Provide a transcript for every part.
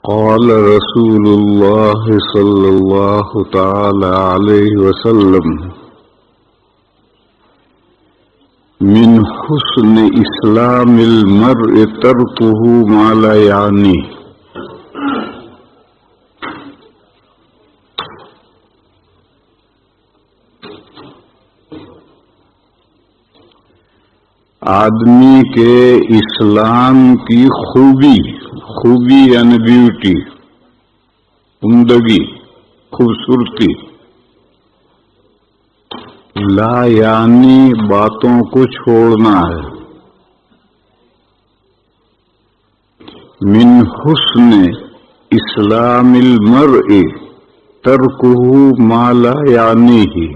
قال رسول الله صلى الله تعالى عليه وسلم من حسن اسلام المرء تركه ما لا يعنيه. آدمی کے اسلام کی خوبی یعنی بیوٹی، عمدگی، خوبصورتی، لا یعنی باتوں کو چھوڑنا ہے. من حسن اسلام المرء ترکہ ما لا یعنیہ.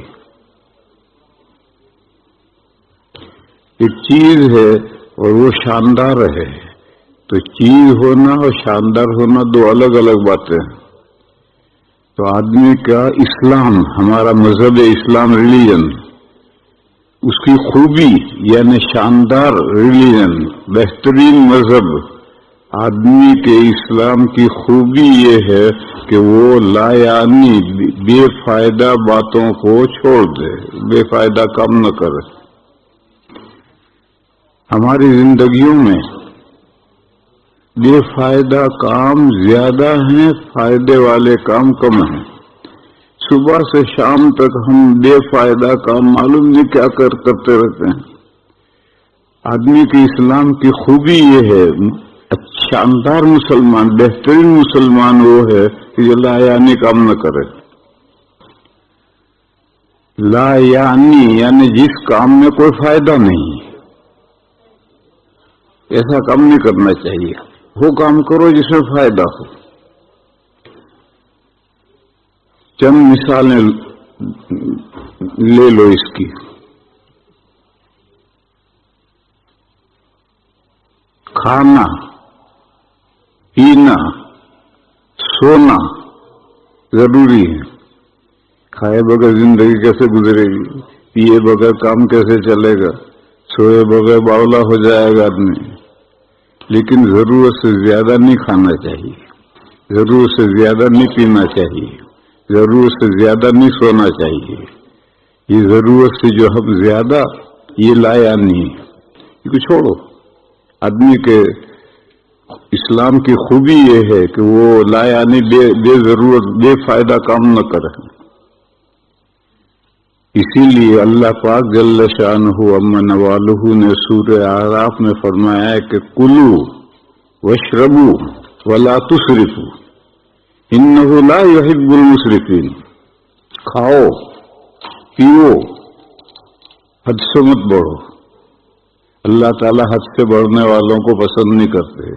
ایک چیز ہے اور وہ شاندار ہے، تو چیز ہونا اور شاندار ہونا دو الگ الگ باتیں ہیں. تو آدمی کا اسلام، ہمارا مذہب اسلام ریلیجن، اس کی خوبی یعنی شاندار ریلیجن، بہترین مذہب، آدمی کے اسلام کی خوبی یہ ہے کہ وہ لا یعنی بے فائدہ باتوں کو چھوڑ دے، بے فائدہ کام نہ کرے. ہماری زندگیوں میں بے فائدہ کام زیادہ ہیں، فائدے والے کام کم ہیں. صبح سے شام تک ہم بے فائدہ کام معلوم نہیں کیا کرتے رہتے ہیں. آدمی کے اسلام کی خوبی یہ ہے، شاندار مسلمان، بہترین مسلمان وہ ہے کہ جو لا یعنی کام نہ کرے. لا یعنی جس کام میں کوئی فائدہ نہیں، ایسا کام نہیں کرنا چاہیے. وہ کام کرو جس میں فائدہ ہو. چند مثالیں لے لو اس کی. کھانا، پینا، سونا ضروری ہے. کھائے بغیر زندگی کیسے گزرے گی؟ پیے بغیر کام کیسے چلے گا؟ سوئے بغیر باولا ہو جائے گا آدمی. لیکن ضرورت سے زیادہ نہیں کھانا چاہیے، ضرورت سے زیادہ نہیں پینا چاہیے، ضرورت سے زیادہ نہیں سونا چاہیے. یہ ضرورت سے جو ہم زیادہ، یہ لا یعنی ہے، یہ چھوڑو. آدمی کے اسلام کی خوبی یہ ہے کہ وہ لا یعنی بے ضرورت بے فائدہ کام نہ کرے. اسی لیے اللہ پاک جل شانہ عم نوالہ نے سورہ اعراف میں فرمایا ہے کہ کلوا واشربوا ولا تسرفوا انہ لا یحب المسرفین. کھاؤ پیو، حد سے مت بڑھو. اللہ تعالی حد سے بڑھنے والوں کو پسند نہیں کرتے.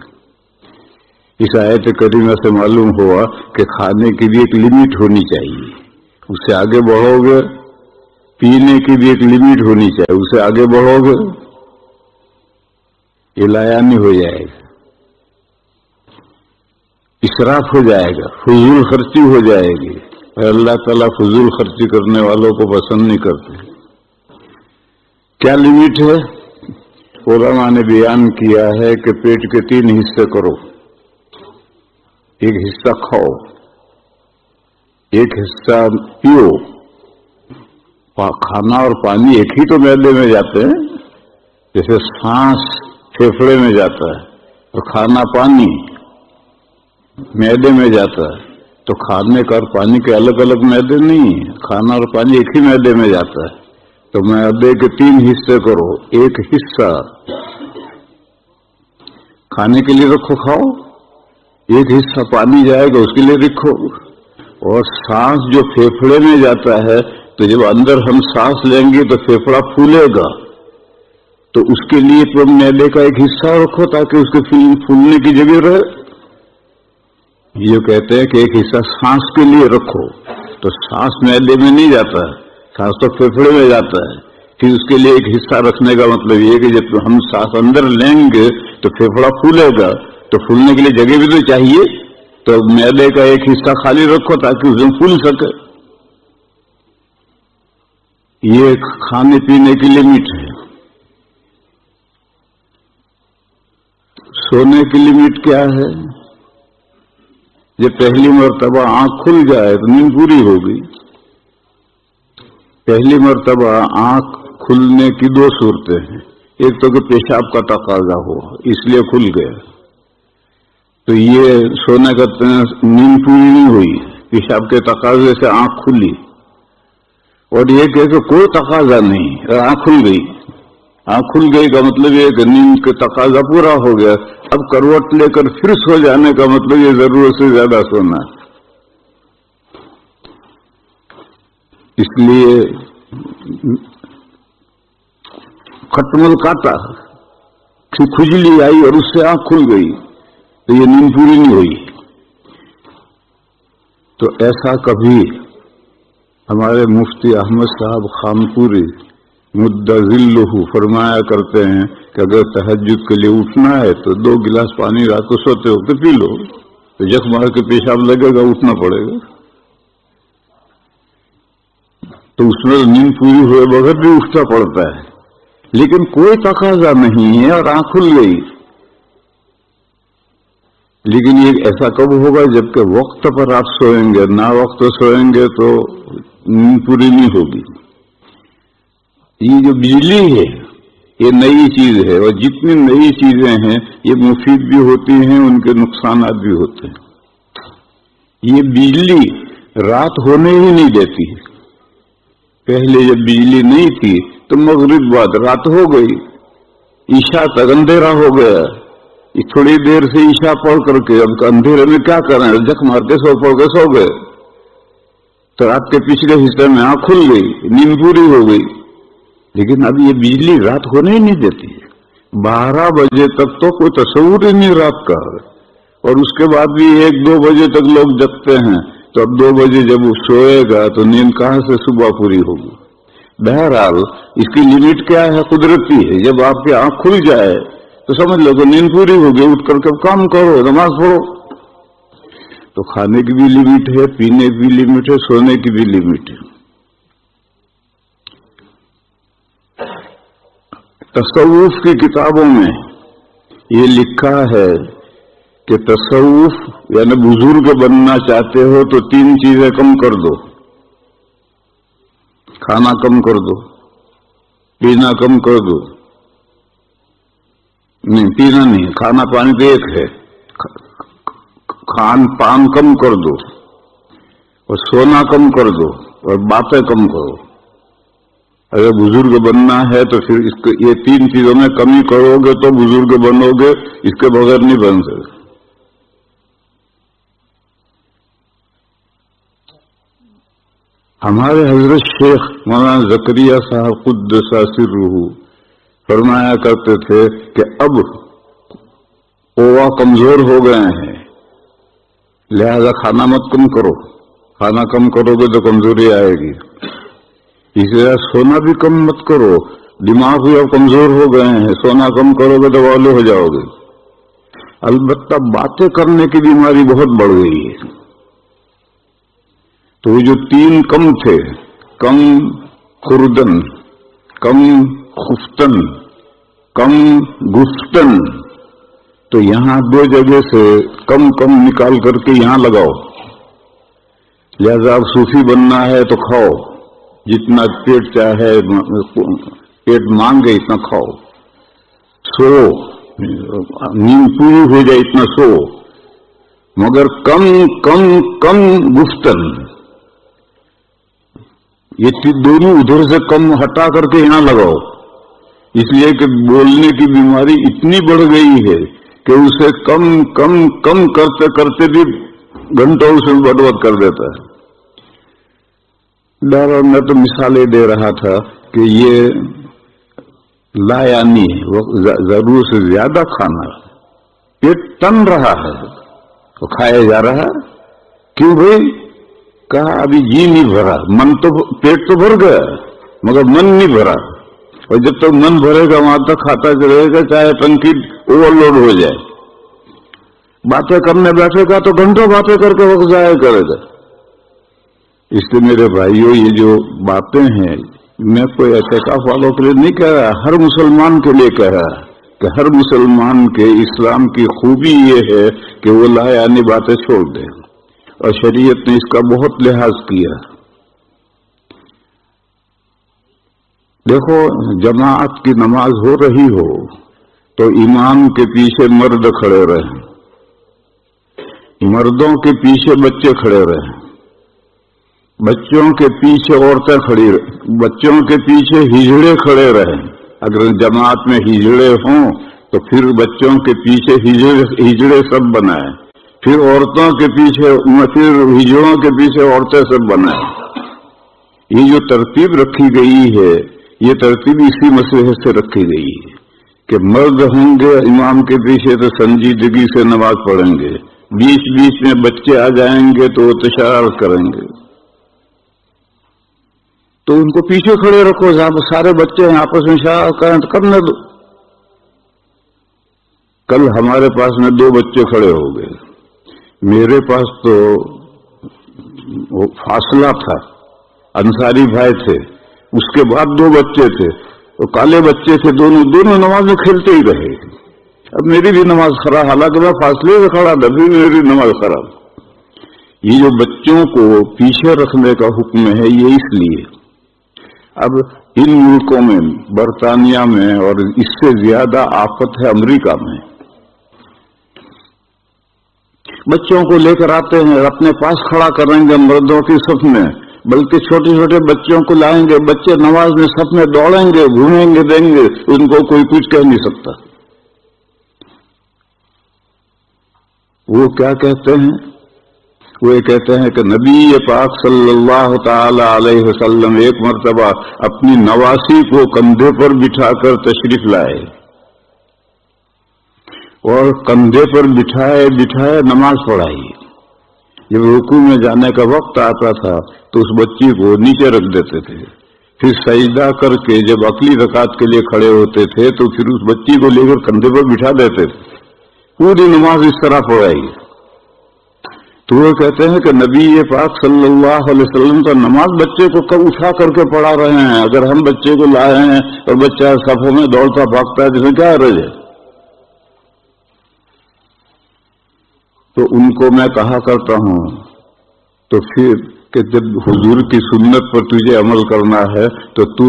اس آیت کریمہ سے معلوم ہوا کہ کھانے کی بھی ایک لمٹ ہونی چاہیے. اس سے آگے بڑھو گے. پینے کی بھی ایک لمٹ ہونی چاہیے، اسے آگے بڑھو گے یہ لا یعنی ہو جائے گا، اسراف ہو جائے گا، فضول خرچی ہو جائے گی. اور اللہ تعالیٰ فضول خرچی کرنے والوں کو پسند نہیں کرتے. کیا لمٹ ہے؟ علماء نے بیان کیا ہے کہ پیٹ کے 3 حصے کرو. ایک حصہ کھاؤ، ایک حصہ پیو. کھانا اور پانی ایک ہی تو معدے میں جاتے ہیں، جیسے سانس پھیپھڑے میں جاتا ہے اور کھانا پانی معدے میں جاتا ہے. تو کھانے کا اور پانی کے الگ الگ معدے نہیں ہیں، کھانا اور پانی ایک ہی معدے میں جاتا ہے. تو معدے کے 3 حصے کرو. ایک حصہ کھانے کے لیے رکھو، کھاؤ. ایک حصہ پانی جائے گا اس کے لیے رکھو. اور سانس جو پھیپھڑے میں جاتا ہے، تو جب اندر ہم سانس لیں گے تو پھیپھڑا پھولے گا، تو اس کے لیے تو معدے کا ایک حصہ رکھو تاکہ اس کے پھولنے کی جگہ رہے. یہ کہتے ہیں کہ ایک حصہ سانس کے لیے رکھو. تو سانس معدے میں نہیں جاتا ہے، سانس تو پھیپھڑے میں جاتا ہے. پھر اس کے لیے ایک حصہ رکھنے کا مطلب یہ کہ جب ہم سانس اندر لیں گے تو پھیپھڑا پھولے گا، تو پھولنے کے لیے جگہ بھی تو چاہیے. تو معدے کا ایک حصہ خالی رکھو تاکہ اس میں پھول سکے. یہ کھانے پینے کی لمٹ ہے. سونے کی لمٹ کیا ہے؟ جب پہلی مرتبہ آنکھ کھل جائے تو نیند پوری ہو گئی. پہلی مرتبہ آنکھ کھلنے کی دو صورتیں ہیں. ایک تو کہ پیشاب کا تقاضا ہو اس لیے کھل گیا, تو یہ سونے کا نیند پوری نہیں ہوئی, پیشاب کے تقاضے سے آنکھ کھلی. اور یہ کہ کوئی تقاضا نہیں, آنکھ کھل گئی. آنکھ کھل گئی کا مطلب یہ کہ نیند کا تقاضا پورا ہو گیا. اب کروٹ لے کر پھر سو جانے کا مطلب یہ ضرورت سے زیادہ سونا ہے. اس لیے کھٹمل کاٹا, کھجلی آئی اور اس سے آنکھ کھل گئی, تو یہ نیند پوری نہیں ہوئی. تو ایسا کبھی ہمارے مفتی احمد صاحب خانپوری مدذلہ فرمایا کرتے ہیں کہ اگر تہجد کے لیے اٹھنا ہے تو 2 گلاس پانی رات کو سوتے وقت پی لو, تو جخ مار کے پیشاب لگے گا, اٹھنا پڑے گا. تو اس میں نیند پوری ہوئے بغیر بھی اٹھنا پڑتا ہے, لیکن کوئی تقاضا نہیں ہے اور آنکھ کھل گئی. لیکن یہ ایسا کب ہوگا جبکہ وقت پر آپ سوئیں گے, نہ وقت سوئیں گے تو نیند پوری نہیں ہوگی. یہ جو بجلی ہے یہ نئی چیز ہے, اور جتنی نئی چیزیں ہیں یہ مفید بھی ہوتی ہیں, ان کے نقصانات بھی ہوتے ہیں. یہ بجلی رات ہونے ہی نہیں دیتی. پہلے جب بجلی نہیں تھی تو مغرب بعد رات ہو گئی, عشاء تک اندھیرا ہو گیا. تھوڑی دیر سے عشاء پڑھ کر کے اب اندھیرے میں کیا کریں, جھک مار کے پڑھ کے سو گئے, تو رات کے پچھلے حصے میں آنکھ کھل گئی, نیند پوری ہو گئی. لیکن اب یہ بجلی رات ہونے ہی نہیں دیتی. 12 بجے تک تو کوئی تصور ہی نہیں رات کا, اور اس کے بعد بھی 1-2 بجے تک لوگ جگتے ہیں. تو اب 2 بجے جب وہ سوئے گا تو نیند کہاں سے صبح پوری ہوگی. بہرحال اس کی لمٹ کیا ہے, قدرتی ہے. جب آپ کی آنکھ کھل جائے تو سمجھ لو کہ نیند پوری ہوگی, اٹھ کر کے کام کرو, نماز پڑھو. تو کھانے کی بھی لمٹ ہے, پینے کی بھی لمٹ ہے, سونے کی بھی لمٹ ہے. تصوف کی کتابوں میں یہ لکھا ہے کہ تصوف یعنی بزرگ بننا چاہتے ہو تو 3 چیزیں کم کر دو. کھانا کم کر دو, پینا کم کر دو, نہیں پینا نہیں, کھانا پانی تو ایک ہے, کھان پان کم کر دو, اور سونا کم کر دو, اور باتیں کم کرو. اگر بزرگ بننا ہے تو پھر یہ 3 چیزوں میں کمی کرو گے تو بزرگ بنو گے, اس کے بغیر نہیں بن سکتے. ہمارے حضرت شیخ مولانا زکریا صاحب قدس سرہ فرمایا کرتے تھے کہ اب قوا کمزور ہو گئے ہیں, لہذا کھانا مت کم کرو. کھانا کم کرو گے تو کمزوری آئے گی. اس لیے سونا بھی کم مت کرو, دماغ بھی اب کمزور ہو گئے ہیں, سونا کم کرو گے تو والے ہو جاؤ گے. البتہ باتیں کرنے کی بیماری بہت بڑھ گئی ہے. تو وہ جو 3 کم تھے, کم خوردن, کم خفتن, کم گفتن, تو یہاں 2 جگہ سے کم کم نکال کر کے یہاں لگاؤ. لہذا اب صوفی بننا ہے تو کھاؤ, جتنا پیٹ چاہے, پیٹ مانگے اتنا کھاؤ. سو, نیند پوری ہو جائے اتنا سو, مگر کم کم کم گفتن. یہ دونوں ادھر سے کم ہٹا کر کے یہاں لگاؤ. اس لیے کہ بولنے کی بیماری اتنی بڑھ گئی ہے کہ اسے کم کم کم کرتے کرتے بھی گھنٹوں سے برباد کر دیتا ہے. میں تو مثالیں دے رہا تھا کہ یہ لا یعنی ضرور سے زیادہ کھانا, پیٹ تن رہا ہے تو کھایا جا رہا ہے. کیوں بھائی؟ کہا ابھی جی نہیں بھرا, من تو پیٹ تو بھر گیا مگر من نہیں بھرا, اور جب تک من بھرے گا وہاں تک کھاتا رہے گا, چاہے ٹنکی اوور لوڈ ہو جائے. باتیں کرنے بیٹھے گا تو گھنٹوں باتیں کر کے وقت ضائع کرے گا. اس لیے میرے بھائیوں, یہ جو باتیں ہیں میں کوئی اعتکاف والوں کے لیے نہیں کہہ رہا, ہر مسلمان کے لیے کہہ رہا کہ ہر مسلمان کے اسلام کی خوبی یہ ہے کہ وہ لا یعنی باتیں چھوڑ دے. اور شریعت نے اس کا بہت لحاظ کیا۔ دیکھو، جماعت کی نماز ہو رہی ہو تو امام کے پیچھے مرد کھڑے رہیں، مردوں کے پیچھے بچے کھڑے رہیں، بچوں کے پیچھے عورتیں کھڑی رہیں، بچوں کے پیچھے ہجڑے کھڑے رہیں۔ اگر جماعت میں ہجڑے ہوں تو پھر بچوں کے پیچھے ہجڑے سب بنائیں، پھر عورتوں کے پیچھے، پھر ہجڑوں کے پیچھے عورتیں سب بنائیں۔ یہ جو ترتیب رکھی گئی ہے، یہ ترتیب اسی مسئلے سے رکھی گئی ہے کہ مرد ہوں گے امام کے پیچھے تو سنجیدگی سے نماز پڑھیں گے، بیچ بیچ میں بچے آ جائیں گے تو وہ تشارت کریں گے، تو ان کو پیچھے کھڑے رکھو، جہاں سارے بچے ہیں آپس میں شرارت کریں تو کرنے دو۔ کل ہمارے پاس میں 2 بچے کھڑے ہو گئے، میرے پاس تو وہ فاصلہ تھا، انصاری بھائی تھے، اس کے بعد 2 بچے تھے، وہ کالے بچے تھے، دونوں نماز میں کھیلتے ہی رہے۔ اب میری بھی نماز خراب، حالانکہ میں فاصلے سے کھڑا تھا، پھر میری نماز خراب۔ یہ جو بچوں کو پیچھے رکھنے کا حکم ہے، یہ اس لیے اب ان ملکوں میں، برطانیہ میں، اور اس سے زیادہ آفت ہے امریکہ میں، بچوں کو لے کر آتے ہیں، اپنے پاس کھڑا کریں گے مردوں کی صف میں، بلکہ چھوٹے چھوٹے بچوں کو لائیں گے، بچے نماز میں صف میں دوڑیں گے، گھومیں گے، دیں گے، ان کو کوئی کچھ کہہ نہیں سکتا۔ وہ کیا کہتے ہیں؟ وہ یہ کہتے ہیں کہ نبی پاک صلی اللہ تعالی علیہ وسلم ایک مرتبہ اپنی نواسی کو کندھے پر بٹھا کر تشریف لائے، اور کندھے پر بٹھائے نماز پڑھائی۔ جب رکوع میں جانے کا وقت آتا تھا تو اس بچی کو نیچے رکھ دیتے تھے، پھر سجدہ کر کے جب اگلی رکعت کے لیے کھڑے ہوتے تھے تو پھر اس بچی کو لے کر کندھے پر بٹھا دیتے تھے، پوری نماز اس طرح پڑھائی۔ تو وہ کہتے ہیں کہ نبی پاک صلی اللہ علیہ وسلم تو نماز بچے کو کب اٹھا کر کے پڑھا رہے ہیں، اگر ہم بچے کو لائے ہیں اور بچہ صفوں میں دوڑتا بھاگتا ہے، جس میں کیا حرج ہے؟ تو ان کو میں کہا کرتا ہوں تو پھر کہ جب حضور کی سنت پر تجھے عمل کرنا ہے تو تو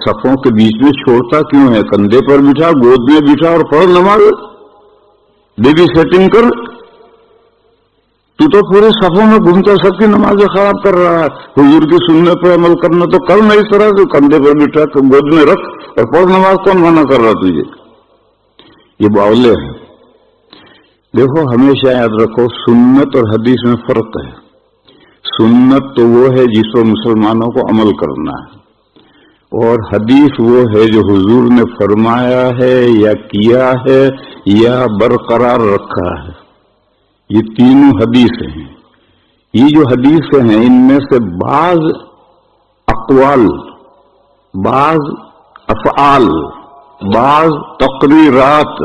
صفوں کے بیچ میں چھوڑتا کیوں ہے؟ کندھے پر بٹھا، گود میں بٹھا اور پڑھ نماز، بیبی سیٹنگ کر۔ تو پورے صفوں میں گھومتا، سب کی نمازیں خراب کر رہا ہے۔ حضور کی سنت پر عمل کرنا تو کرنا اس طرح سے، کندھے پر بٹھا، گود میں رکھ اور پڑھ نماز، کون منع کر رہا تجھے؟ یہ باولے ہیں۔ دیکھو، ہمیشہ یاد رکھو، سنت اور حدیث میں فرق ہے۔ سنت تو وہ ہے جس پر مسلمانوں کو عمل کرنا ہے، اور حدیث وہ ہے جو حضور نے فرمایا ہے یا کیا ہے یا برقرار رکھا ہے۔ یہ تینوں حدیثیں ہیں۔ یہ جو حدیثیں ہیں ان میں سے بعض اقوال، بعض افعال، بعض تقریرات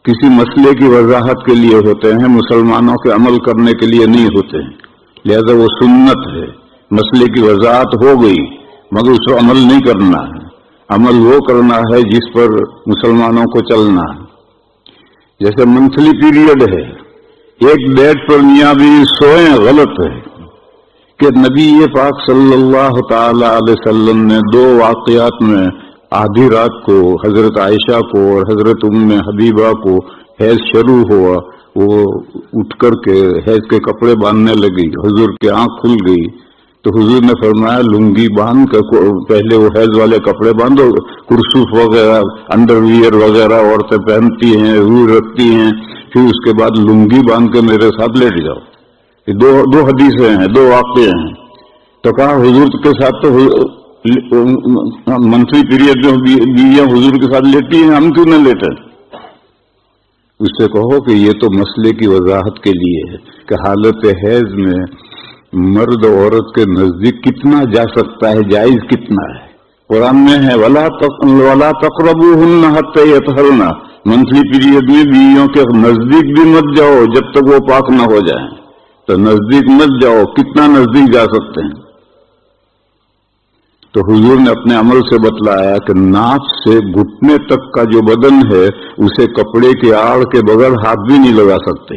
کسی مسئلے کی وضاحت کے لیے ہوتے ہیں، مسلمانوں کے عمل کرنے کے لیے نہیں ہوتے ہیں، لہذا وہ سنت ہے۔ مسئلے کی وضاحت ہو گئی مگر اس پر عمل نہیں کرنا ہے، عمل وہ کرنا ہے جس پر مسلمانوں کو چلنا ہے۔ جیسے منتھلی پیریڈ ہے، ایک ڈیٹ پر میاں بیوی سوئیں، غلط ہے کہ نبی پاک صلی اللہ تعالی علیہ وسلم نے 2 واقعات میں آدھی رات کو حضرت عائشہ کو اور حضرت ام حبیبہ کو حیض شروع ہوا، وہ اٹھ کر کے حیض کے کپڑے باندھنے لگی، حضور کی آنکھ کھل گئی تو حضور نے فرمایا لنگی باندھ کر پہلے وہ حیض والے کپڑے باندھو، کرسوف وغیرہ، انڈر ویئر وغیرہ عورتیں پہنتی ہیں، روح رکھتی ہیں، پھر اس کے بعد لنگی باندھ کے میرے ساتھ لیٹ جاؤ۔ یہ دو حدیثیں ہیں، 2 واقعے ہیں۔ تو کہا حضور کے ساتھ تو منتھلی پیریڈ میں بیویاں حضور کے ساتھ لیٹی ہیں، ہم کیوں نہ لیٹیں؟ اس سے کہو کہ یہ تو مسئلے کی وضاحت کے لیے ہے کہ حالت حیض میں مرد عورت کے نزدیک کتنا جا سکتا ہے، جائز کتنا ہے۔ قرآن میں ہے وَلَا تَقْرَبُوهُنَّ حَتَّى يَطْهُرْنَ، منتھلی پیریڈ میں بیویوں کے نزدیک بھی مت جاؤ جب تک وہ پاک نہ ہو جائیں۔ تو نزدیک مت جاؤ، کتنا نزدیک جا سکتے ہیں؟ تو حضور نے اپنے عمل سے بتلایا کہ ناف سے گھٹنے تک کا جو بدن ہے اسے کپڑے کی آڑ کے بغیر ہاتھ بھی نہیں لگا سکتے،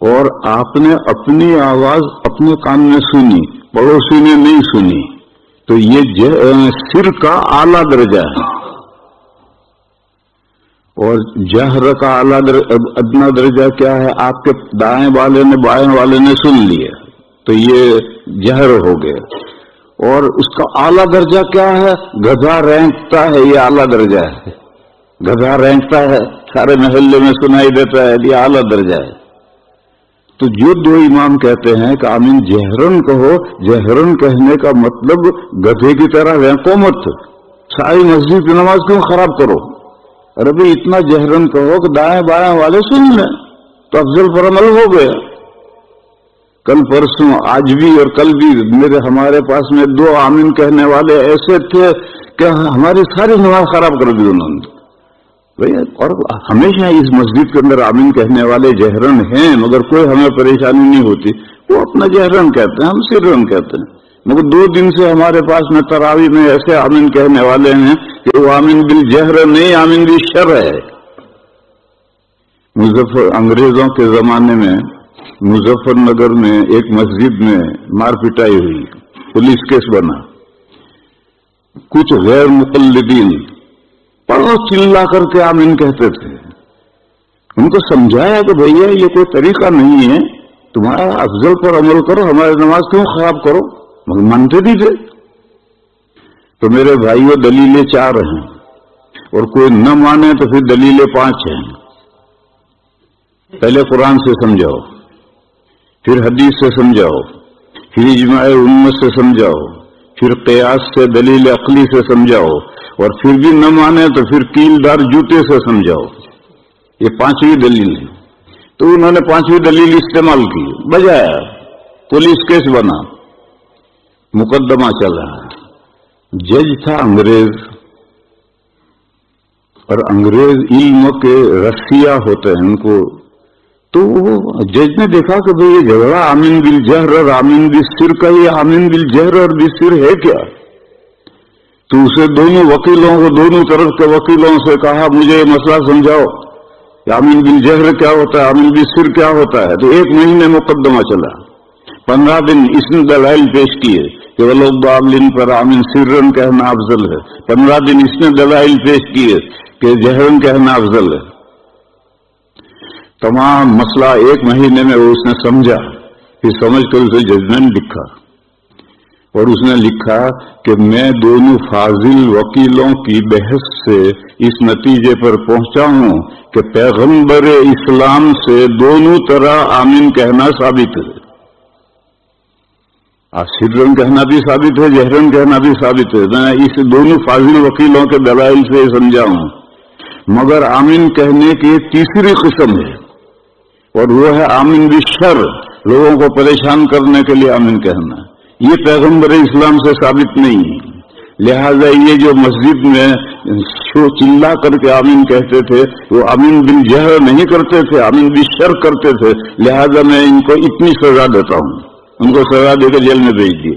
اور آپ نے اپنی آواز اپنے کان میں سنی، پڑوسی نے نہیں سنی، تو یہ سر کا اعلیٰ درجہ ہے، اور جہر کا ادنا درجہ کیا ہے؟ آپ کے دائیں والے نے بائیں والے نے سن لیا تو یہ جہر ہو گیا، اور اس کا اعلیٰ درجہ کیا ہے؟ گدھا رینگتا ہے، یہ اعلیٰ درجہ ہے، گدھا رینگتا ہے سارے محلے میں سنائی دیتا ہے، یہ اعلیٰ درجہ ہے۔ تو جو دو امام کہتے ہیں کہ آمین جہرن کہو، جہرن کہنے کا مطلب گدھے کی طرح رینکو مت، ساری مسجد کی نماز کیوں خراب کرو؟ ارے بھائی اتنا جہرن کہو کہ دائیں بائیں والے سن لیں تو افضل پر عمل ہو گیا۔ کل پرسوں آج بھی اور کل بھی ہمارے پاس میں دو آمین کہنے والے ایسے تھے کہ ہماری ساری نماز خراب کر دی انہوں نے بھائی۔ اور ہمیشہ اس مسجد کے اندر آمین کہنے والے جہرن ہیں، مگر کوئی ہمیں پریشانی نہیں ہوتی، وہ اپنا جہرن کہتے ہیں، ہم سرن کہتے ہیں، مگر 2 دن سے ہمارے پاس میں تراویح میں ایسے آمین کہنے والے ہیں کہ وہ آمین بالجہر نہیں، آمین بالشر ہے۔ انگریزوں کے زمانے میں مظفر نگر میں ایک مسجد میں مار پٹائی ہوئی، پولیس کیس بنا، کچھ غیر مقلدین پڑھو چلا کر کے آمین کہتے تھے۔ ان کو سمجھایا کہ بھیا یہ کوئی طریقہ نہیں ہے، تمہارا افضل پر عمل کرو، ہماری نماز کیوں خراب کرو؟ مگر مانتے نہیں تھے۔ تو میرے بھائیوں دلیلیں 4 ہیں، اور کوئی نہ مانے تو پھر دلیلیں 5 ہیں۔ پہلے قرآن سے سمجھاؤ، پھر حدیث سے سمجھاؤ، پھر اجماع امت سے سمجھاؤ، پھر قیاس سے دلیل عقلی سے سمجھاؤ، اور پھر بھی نہ مانے تو پھر کیلدار جوتے سے سمجھاؤ۔ یہ 5ویں دلیل ہے۔ تو انہوں نے 5ویں دلیل استعمال کی، بجایا، پولیس کیس بنا، مقدمہ چلا، جج تھا انگریز، اور انگریز علم کے رسیا ہوتے ہیں ان کو، تو جج نے دیکھا کہ بھئی یہ جھگڑا آمین بالجہر اور آمین بالسر کا، یہ آمین بالجہر اور بالسر ہے کیا؟ تو اسے دونوں وکیلوں کو، دونوں طرف کے وکیلوں سے کہا مجھے یہ مسئلہ سمجھاؤ، آمین بالجہر کیا ہوتا ہے، آمین بالسر کیا ہوتا ہے؟ تو 1 مہینے مقدمہ چلا، 15 دن اس نے دلائل پیش کیے کہ ولو ضالین پر آمین سرن کہنا افضل ہے، 15 دن اس نے دلائل پیش کیے کہ جہرن کہنا افضل ہے۔ تمام مسئلہ 1 مہینے میں وہ اس نے سمجھا، پھر سمجھ کر اسے ججمنٹ لکھا، اور اس نے لکھا کہ میں دونوں فاضل وکیلوں کی بحث سے اس نتیجے پر پہنچا ہوں کہ پیغمبر اسلام سے دونوں طرح آمین کہنا ثابت ہے، سرن کہنا بھی ثابت ہے، جہرن کہنا بھی ثابت ہے۔ میں اس دونوں فاضل وکیلوں کے دلائل سے سمجھا ہوں، مگر آمین کہنے کی ایک تیسری قسم ہے، اور وہ ہے آمین بالشر، لوگوں کو پریشان کرنے کے لیے آمین کہنا، یہ پیغمبر اسلام سے ثابت نہیں ہے۔ لہذا یہ جو مسجد میں چلا کر کے آمین کہتے تھے وہ آمین بالجہر نہیں کرتے تھے، آمین بالشر کرتے تھے، لہذا میں ان کو اتنی سزا دیتا ہوں، ان کو سزا دے کے جیل میں بھیج دیے۔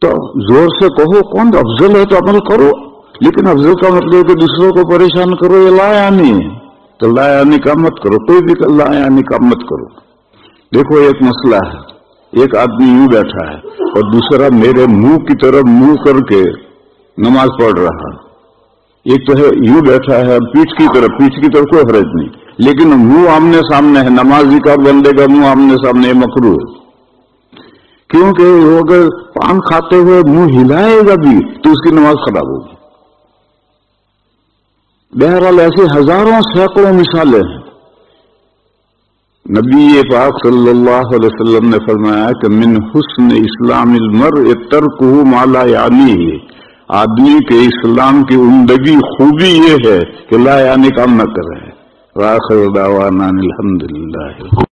تو زور سے کہو کون افضل ہے تو عمل کرو، لیکن افضل کا مطلب کہ دوسروں کو پریشان کرو، یہ لا یعنی ہے، تو لا یعنی کا مت کرو، کوئی بھی لا یعنی کا مت کرو۔ دیکھو ایک مسئلہ ہے، ایک آدمی یوں بیٹھا ہے اور دوسرا میرے منہ کی طرف منہ کر کے نماز پڑھ رہا، ایک تو ہے یوں بیٹھا ہے پیٹھ کی طرف کوئی حرج نہیں، لیکن منہ آمنے سامنے ہے، نمازی کا بندے کا منہ آمنے سامنے مکروہ ہے، کیونکہ وہ اگر پان کھاتے ہوئے منہ ہلائے گا بھی تو اس کی نماز خراب ہوگی۔ بہرحال ایسے ہزاروں سینکڑوں مثالیں ہیں۔ نبی پاک صلی اللہ علیہ وسلم نے فرمایا کہ من حسن اسلام المرء ترکہ ما لا یعنیہ، آدمی کے اسلام کی عمدگی خوبی یہ ہے کہ لا یعنی کام نہ کرے۔ وآخر دعوانا الحمدللہ۔